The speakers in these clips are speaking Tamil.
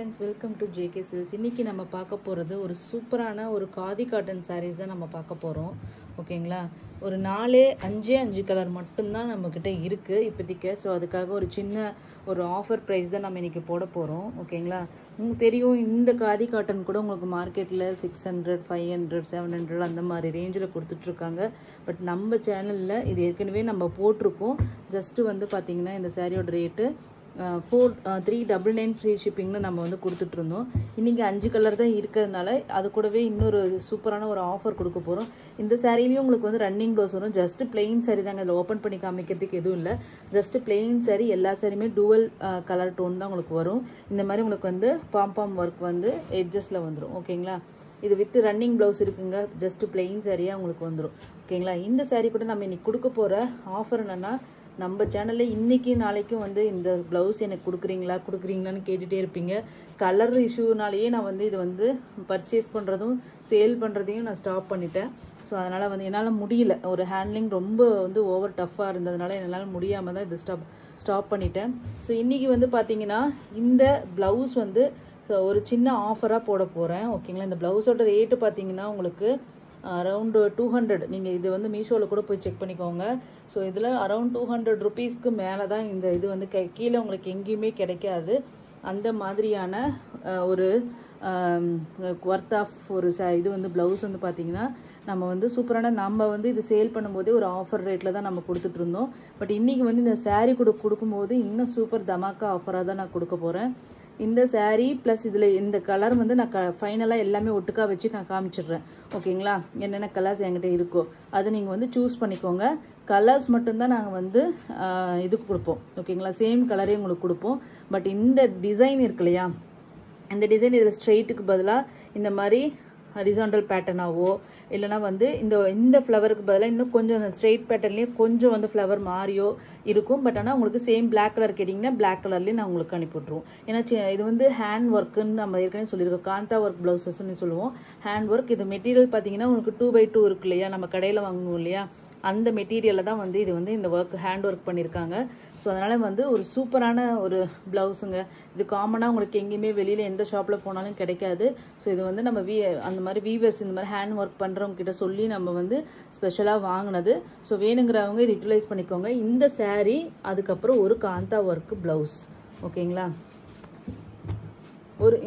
friends, welcome to JK Silks. இன்னைக்கு நம்ம பார்க்க போறது ஒரு சூப்பரான ஒரு காதி காட்டன் sarees தான் நம்ம பார்க்க போறோம். ஓகேங்களா? ஒரு 5 கலர் மட்டும் தான் நம்மகிட்ட இருக்கு இப்போதைக்கு. சோ அதுக்காக ஒரு சின்ன ஒரு ஆஃபர் பிரைஸ் தான் நம்ம இன்னைக்கு போட போறோம். ஓகேங்களா? உங்களுக்கு தெரியும் இந்த காதி காட்டன் கூட உங்களுக்கு மார்க்கெட்ல 600, 500, 700 அந்த மாதிரி ரேஞ்சில கொடுத்துட்டு இருக்காங்க. பட் நம்ம சேனல்ல இது ஏற்கனவே நம்ம போட்டுருக்கோம். ஜஸ்ட் வந்து பாத்தீங்கன்னா இந்த சாரியோட ரேட் 399 ஃப்ரீ ஷிப்பிங்னு நம்ம வந்து கொடுத்துட்டு இருந்தோம். இன்னைக்கு 5 கலர் தான் இருக்கிறதுனால அது கூடவே இன்னொரு சூப்பரான ஒரு ஆஃபர் கொடுக்க போறோம். இந்த சாரிலயும் உங்களுக்கு வந்து ரன்னிங் ப்ளவுஸ் வரும். ஜஸ்ட் பிளெயின் சாரி தாங்க, இதில் ஓப்பன் பண்ணி காமிக்கிறதுக்கு எதுவும் இல்லை. ஜஸ்ட் பிளெயின் சாரி, எல்லா சாரியுமே டூவல் கலர் டோன் தான் உங்களுக்கு வரும். இந்த மாதிரி உங்களுக்கு வந்து பாம் ஒர்க் வந்து எட்ஜஸ்ல வந்துடும். ஓகேங்களா? இது வித் ரன்னிங் ப்ளவுஸ் இருக்குங்க. ஜஸ்ட் பிளெயின் சாரியா உங்களுக்கு வந்துடும். ஓகேங்களா? இந்த சாரி கூட நம்ம இன்னைக்கு கொடுக்க போற ஆஃபர் என்னன்னா, நம்ம சேனல்ல இன்னைக்கு நாளைக்கும் வந்து இந்த பிளவுஸ் எனக்கு கொடுக்குறீங்களான்னு கேட்டுட்டே இருப்பீங்க. கலர் இஷ்யூனாலேயே நான் வந்து இது வந்து பர்ச்சேஸ் பண்றதும் சேல் பண்றதையும் நான் ஸ்டாப் பண்ணிட்டேன். ஸோ அதனால வந்து என்னால் முடியல, ஒரு ஹேண்ட்லிங் ரொம்ப வந்து ஓவர் டஃப்பாக இருந்ததுனால என்னால் முடியாமல் தான் இது ஸ்டாப் பண்ணிட்டேன். ஸோ இன்னைக்கு வந்து பார்த்தீங்கன்னா இந்த பிளவுஸ் வந்து ஒரு சின்ன ஆஃபராக போட போகிறேன். ஓகேங்களா? இந்த பிளவுஸோட ரேட்டு பார்த்தீங்கன்னா உங்களுக்கு அரௌண்ட் 200. நீங்கள் இது வந்து மீஷோவில் கூட போய் செக் பண்ணிக்கோங்க. ஸோ இதில் அரௌண்ட் 200 ருபீஸ்க்கு மேலே தான் இந்த இது வந்து கீழே உங்களுக்கு எங்கேயுமே கிடைக்காது. அந்த மாதிரியான ஒரு ஒர்த் ஆஃப் ஒரு இது வந்து ப்ளவுஸ் வந்து பார்த்தீங்கன்னா நம்ம வந்து சூப்பரான நம்ம வந்து இது சேல் பண்ணும்போதே ஒரு ஆஃபர் ரேட்டில் தான் நம்ம கொடுத்துட்டு இருந்தோம். பட் இன்னைக்கு வந்து இந்த சாரீ கொடுக்கும்போது இன்னும் சூப்பர் தமாக்கா ஆஃபராக தான் நான் கொடுக்க போகிறேன். இந்த சாரீ ப்ளஸ் இதில் இந்த கலர் வந்து நான் ஃபைனலாக எல்லாமே ஒட்டுக்கா வச்சு நான் காமிச்சிடுறேன். ஓகேங்களா? என்னென்ன கலர்ஸ் என்கிட்ட இருக்கோ அதை நீங்கள் வந்து சூஸ் பண்ணிக்கோங்க. கலர்ஸ் மட்டும்தான் நாங்கள் வந்து இதுக்கு கொடுப்போம். ஓகேங்களா? சேம் கலரே உங்களுக்கு கொடுப்போம். பட் இந்த டிசைன் இருக்கு இல்லையா, இந்த டிசைன் இதில் ஸ்ட்ரெயிட்டுக்கு பதிலாக இந்த மாதிரி ஹரிசாண்டல் பேட்டர்னாவோ இல்லைனா வந்து இந்த ஃப்ளவருக்கு பதிலாக இன்னும் கொஞ்சம் அந்த ஸ்ட்ரெயிட் பேட்டர்ன்லேயே கொஞ்சம் வந்து ஃப்ளவர் மாறியோ இருக்கும். பட் ஆனால் உங்களுக்கு சேம் பிளாக் கலர் கேட்டிங்கன்னா பிளாக் கலர்லேயே நான் உங்களுக்கு அனுப்பிவிட்ருவோம். ஏன்னா இது வந்து ஹேண்ட் ஒர்க்குன்னு நம்ம ஏற்கனவே சொல்லியிருக்கோம். காந்தா ஒர்க் ப்ளவுசஸ்ன்னு சொல்லுவோம். Hand work. இது மெட்டீரியல் பார்த்தீங்கன்னா உங்களுக்கு 2x2 இருக்கு இல்லையா, நம்ம கடையில் வாங்கணும் இல்லையா, அந்த மெட்டீரியலில் தான் வந்து இது வந்து இந்த ஒர்க் ஹேண்ட் ஒர்க் பண்ணியிருக்காங்க. ஸோ அதனால் வந்து ஒரு சூப்பரான ஒரு ப்ளவுஸுங்க. இது காமனாக உங்களுக்கு எங்கேயுமே வெளியில் எந்த ஷாப்பில் போனாலும் கிடைக்காது. ஸோ இது வந்து நம்ம அந்த மாதிரி வீவர்ஸ் இந்த மாதிரி ஹேண்ட் ஒர்க் பண்ணுறவங்க கிட்ட சொல்லி நம்ம வந்து ஸ்பெஷலாக வாங்கினது. ஸோ வேணுங்கிறவங்க இது யூட்டிலைஸ் பண்ணிக்கோங்க. இந்த சாரீ அதுக்கப்புறம் ஒரு காந்தா ஒர்க் ப்ளவுஸ். ஓகேங்களா?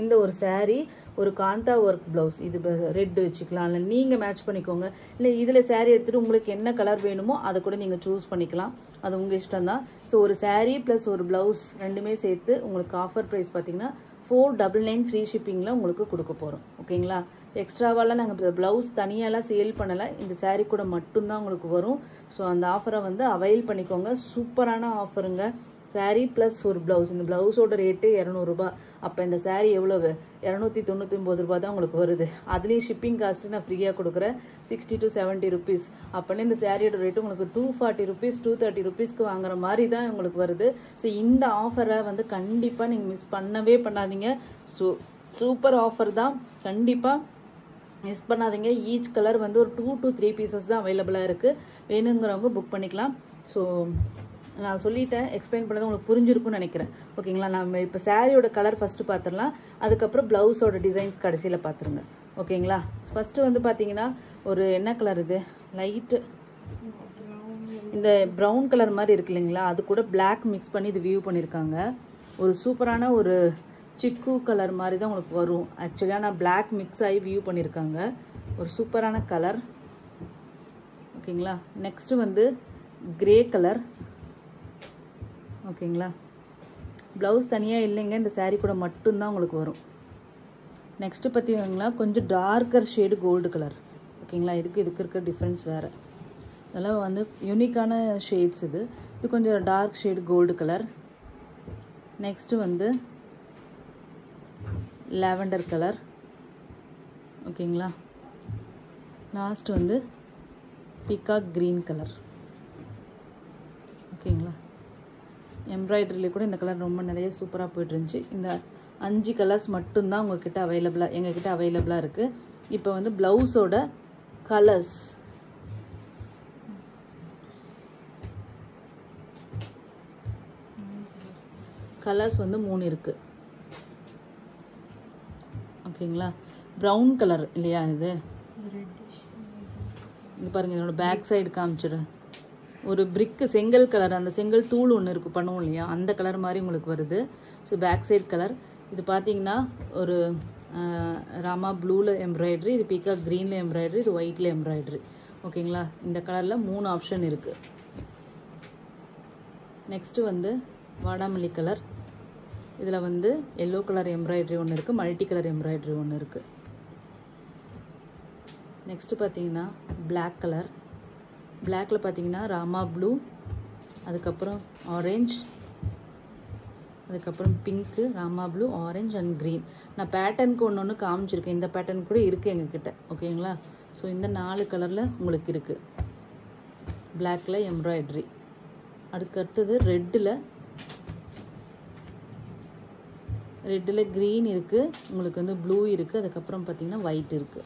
இந்த ஒரு சாரீ ஒரு காந்தா ஒர்க் பிளவுஸ். இது ரெட் வச்சுக்கலாம், இல்லை நீங்கள் மேட்ச் பண்ணிக்கோங்க. இல்லை இதில் சாரீ எடுத்துகிட்டு உங்களுக்கு என்ன கலர் வேணுமோ அதை கூட நீங்கள் சூஸ் பண்ணிக்கலாம். அது உங்கள் இஷ்டம் தான். ஸோ ஒரு சாரீ ப்ளஸ் ஒரு பிளவுஸ் ரெண்டுமே சேர்த்து உங்களுக்கு ஆஃபர் ப்ரைஸ் பார்த்தீங்கன்னா 499 ஃப்ரீ ஷிப்பிங்கில் உங்களுக்கு கொடுக்க போகிறோம். ஓகேங்களா? எக்ஸ்ட்ராவாலாம் நாங்கள் ப்ளவுஸ் தனியாலாம் சேல் பண்ணலை. இந்த சாரீ கூட மட்டும்தான் உங்களுக்கு வரும். ஸோ அந்த ஆஃபரை வந்து அவைல் பண்ணிக்கோங்க. சூப்பரான ஆஃபருங்க. சாரீ ப்ளஸ் ஒரு ப்ளவுஸ். இந்த ப்ளவுஸோட ரேட்டு 200 ரூபாய். அப்போ இந்த சாரீ எவ்வளவு? 299 ரூபாய் தான் உங்களுக்கு வருது. அதுலேயும் ஷிப்பிங் காஸ்ட்டு நான் ஃப்ரீயாக கொடுக்குறேன் 60 to 70 ருபீஸ். அப்போன்னு இந்த சாரியோட ரேட்டு உங்களுக்கு 240 ருபீஸ் 230 ருபீஸ்க்கு வாங்குற மாதிரி தான் உங்களுக்கு வருது. ஸோ இந்த ஆஃபரை வந்து கண்டிப்பாக நீங்கள் மிஸ் பண்ணவே பண்ணாதீங்க. சூப்பர் ஆஃபர் தான், கண்டிப்பாக மிஸ் பண்ணாதீங்க. ஈச் கலர் வந்து ஒரு 2 to 3 பீசஸ் தான் அவைலபிளாக இருக்குது. வேணுங்கிறவங்க புக் பண்ணிக்கலாம். ஸோ நான் சொல்லிட்டேன், எக்ஸ்பிளைன் பண்ணது உங்களுக்கு புரிஞ்சிருக்கும்னு நினைக்கிறேன். ஓகேங்களா? நம்ம இப்போ சாரியோட கலர் ஃபஸ்ட்டு பார்த்துடலாம். அதுக்கப்புறம் ப்ளவுஸோட டிசைன்ஸ் கடைசியில் பார்த்துருங்க. ஓகேங்களா? ஃபஸ்ட்டு வந்து பார்த்தீங்கன்னா ஒரு என்ன கலர் இது, லைட்டு இந்த ப்ரௌன் கலர் மாதிரி இருக்கு இல்லைங்களா, அது கூட பிளாக் மிக்ஸ் பண்ணி இது வியூ பண்ணியிருக்காங்க. ஒரு சூப்பரான ஒரு சிக்கு கலர் மாதிரி தான் உங்களுக்கு வரும். ஆக்சுவலாக நான் பிளாக் மிக்ஸ் ஆகி வியூ பண்ணியிருக்காங்க. ஒரு சூப்பரான கலர். ஓகேங்களா? நெக்ஸ்ட்டு வந்து கிரே கலர். ஓகேங்களா? ப்ளவுஸ் தனியாக இல்லைங்க, இந்த சாரீ கூட மட்டும்தான் உங்களுக்கு வரும். நெக்ஸ்ட்டு பார்த்தீங்கன்னா கொஞ்சம் டார்க்கர் ஷேடு கோல்டு கலர். ஓகேங்களா? இதுக்கு இருக்க டிஃப்ரென்ஸ் வேறு. இதெல்லாம் வந்து யூனிக்கான ஷேட்ஸ். இது கொஞ்சம் dark shade gold colour. Next வந்து லாவெண்டர் கலர். ஓகேங்களா? லாஸ்ட் வந்து பீகாக் க்ரீன் கலர். ஓகேங்களா? எம்ப்ராய்டரியில் கூட இந்த கலர் ரொம்ப நிறைய சூப்பராக போய்ட்டு இருந்துச்சு. இந்த 5 கலர்ஸ் மட்டும்தான் உங்ககிட்ட எங்ககிட்ட அவைலபிளாக இருக்குது. இப்போ வந்து ப்ளவுஸோட கலர்ஸ் வந்து 3 இருக்குது. ஓகேங்களா. ப்ரௌன் கலர் இல்லையா இது? இது பாருங்கள், இதனோட பேக் சைடு காமிச்சிடுறேன். ஒரு பிரிக்கு செங்கல் கலர், அந்த செங்கல் தூள் ஒன்று இருக்குது பண்ணுவோம் இல்லையா, அந்த கலர் மாதிரி உங்களுக்கு வருது. So back side colour. இது பார்த்தீங்கன்னா ஒரு ராமா ப்ளூவில் எம்ப்ராய்டரி, இது பீகாக் க்ரீனில் எம்ப்ராய்டரி, இது ஒயிட்டில் எம்ப்ராய்டரி. ஓகேங்களா. இந்த கலரில் 3 ஆப்ஷன் இருக்குது. நெக்ஸ்ட்டு வந்து வாடாமல்லி கலர். இதில் வந்து எல்லோ கலர் எம்ப்ராய்டரி ஒன்று இருக்குது, மல்டி கலர் எம்ப்ராய்டரி ஒன்று இருக்குது. நெக்ஸ்ட்டு பார்த்தீங்கன்னா பிளாக் கலர். பிளாக்கில் பார்த்தீங்கன்னா ராமா ப்ளூ, அதுக்கப்புறம் ஆரஞ்ச், அதுக்கப்புறம் பிங்க்கு, ராமா ப்ளூ, ஆரஞ்ச் அண்ட் க்ரீன். நான் பேட்டர்னுக்கு ஒன்று காமிச்சிருக்கேன். இந்த பேட்டர்ன் கூட இருக்குது எங்ககிட்ட. ஓகேங்களா. ஸோ இந்த 4 கலரில் உங்களுக்கு இருக்குது. பிளாக்கில் எம்ப்ராய்டரி. அதுக்கடுத்தது ரெட்டில் க்ரீன் இருக்குது, உங்களுக்கு வந்து ப்ளூ இருக்குது, அதுக்கப்புறம் பார்த்தீங்கன்னா ஒயிட் இருக்குது.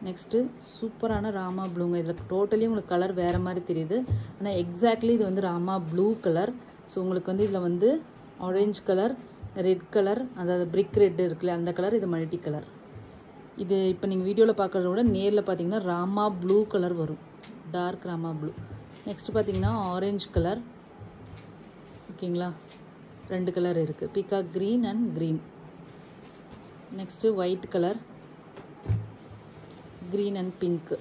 நெக்ஸ்ட்டு சூப்பரான ராமா ப்ளூங்க. இதில் டோட்டலி உங்களுக்கு கலர் வேறு மாதிரி தெரியுது, ஆனால் எக்ஸாக்ட்லி இது வந்து ராமா ப்ளூ கலர். ஸோ உங்களுக்கு வந்து இதில் வந்து ஆரஞ்ச் கலர், ரெட் கலர், அதாவது பிரிக் ரெட் இருக்குல்ல அந்த கலர், இது மல்டி கலர். இது இப்போ நீங்கள் வீடியோவில் பார்க்குறத விட நேரில் பார்த்தீங்கன்னா ராமா ப்ளூ கலர் வரும், டார்க் ராமா ப்ளூ. நெக்ஸ்ட்டு பார்த்தீங்கன்னா ஆரஞ்ச் கலர். ஓகேங்களா. 2 கலர் இருக்குது, peacock green and green. Next white colour, green and pink.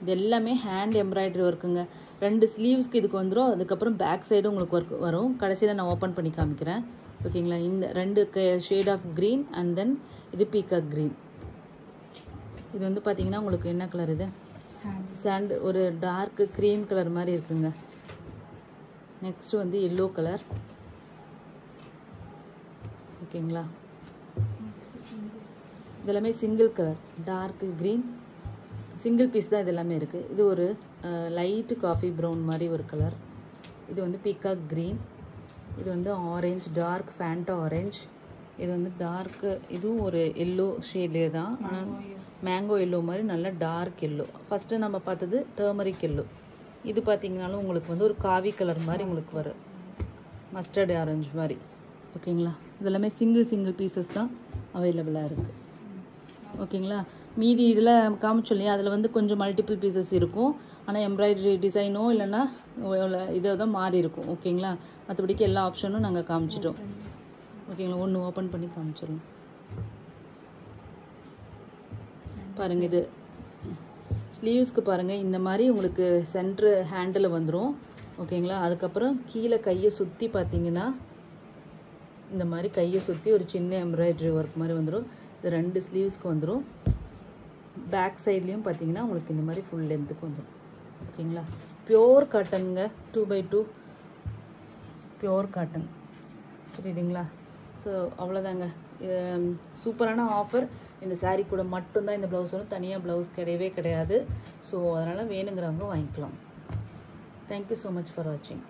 இது எல்லாமே ஹேண்ட் எம்ப்ராய்டரி ஒர்க்குங்க. 2 ஸ்லீவ்ஸ்க்கு இதுக்கு வந்துடும். அதுக்கப்புறம் பேக் சைடும் உங்களுக்கு ஒர்க் வரும். கடைசியில் நான் ஓப்பன் பண்ணி காமிக்கிறேன். ஓகேங்களா. இந்த 2 shade of green and then இது பீகாக் க்ரீன். இது வந்து பார்த்தீங்கன்னா உங்களுக்கு என்ன கலர்? இது சாண்ட், ஒரு டார்க் க்ரீம் கலர் மாதிரி இருக்குங்க. நெக்ஸ்ட்டு வந்து எல்லோ கலர். ஓகேங்களா. இதெல்லாமே single colour, dark green, single piece தான் இது எல்லாமே இருக்குது. இது ஒரு லைட்டு காஃபி ப்ரௌன் மாதிரி ஒரு கலர். இது வந்து பீகாக் க்ரீன். இது வந்து ஆரஞ்ச், டார்க் ஃபேண்டா ஆரஞ்ச். இது வந்து டார்க்கு, இதுவும் ஒரு எல்லோ ஷேட்லே தான், ஆனால் மேங்கோ எல்லோ மாதிரி நல்ல டார்க் எல்லோ. ஃபஸ்ட்டு நம்ம பார்த்தது டர்மரிக் எல்லோ. இது பார்த்தீங்கன்னாலும் உங்களுக்கு வந்து ஒரு காவி கலர் மாதிரி உங்களுக்கு வரும், மஸ்டர்டு ஆரஞ்சு மாதிரி. ஓகேங்களா. இதெல்லாமே சிங்கிள் பீசஸ் தான் அவைலபிளாக இருக்குது. ஓகேங்களா. மீதி இதில் காமிச்சோம் இல்லையா, அதில் வந்து கொஞ்சம் மல்டிபிள் பீசஸ் இருக்கும், ஆனால் எம்ப்ராய்டரி டிசைனோ இல்லைன்னா இதோ தான் மாறி இருக்கும். ஓகேங்களா. மற்றபடிக்கு எல்லா ஆப்ஷனும் நாங்கள் காமிச்சிட்டோம். ஓகேங்களா. ஒன்று ஓப்பன் பண்ணி காமிச்சிடலாம் பாருங்கள். இது ஸ்லீவ்ஸ்க்கு பாருங்கள், இந்த மாதிரி உங்களுக்கு சென்ட்ரு ஹேண்டில் வந்துடும். ஓகேங்களா. அதுக்கப்புறம் கீழே கையை சுற்றி பார்த்தீங்கன்னா இந்த மாதிரி கையை சுற்றி ஒரு சின்ன எம்ப்ராய்டரி ஒர்க் மாதிரி வந்துடும். இது 2 ஸ்லீவ்ஸ்க்கு வந்துடும். பேக் சைட்லேயும் பார்த்தீங்கன்னா உங்களுக்கு இந்த மாதிரி ஃபுல் லென்த்துக்கு வந்துடும். ஓகேங்களா. பியோர் காட்டனுங்க, 2x2 பியோர் காட்டன். புரியுதுங்களா. ஸோ அவ்வளோதாங்க. சூப்பரான ஆஃபர். இந்த சாரீ கூட மட்டும்தான் இந்த ப்ளவுஸ் வரும், தனியாக ப்ளவுஸ் கிடையவே கிடையாது. ஸோ அதனால் வேணுங்கிறவங்க வாங்கிக்கலாம். தேங்க்யூ ஸோ மச் ஃபார் வாட்சிங்.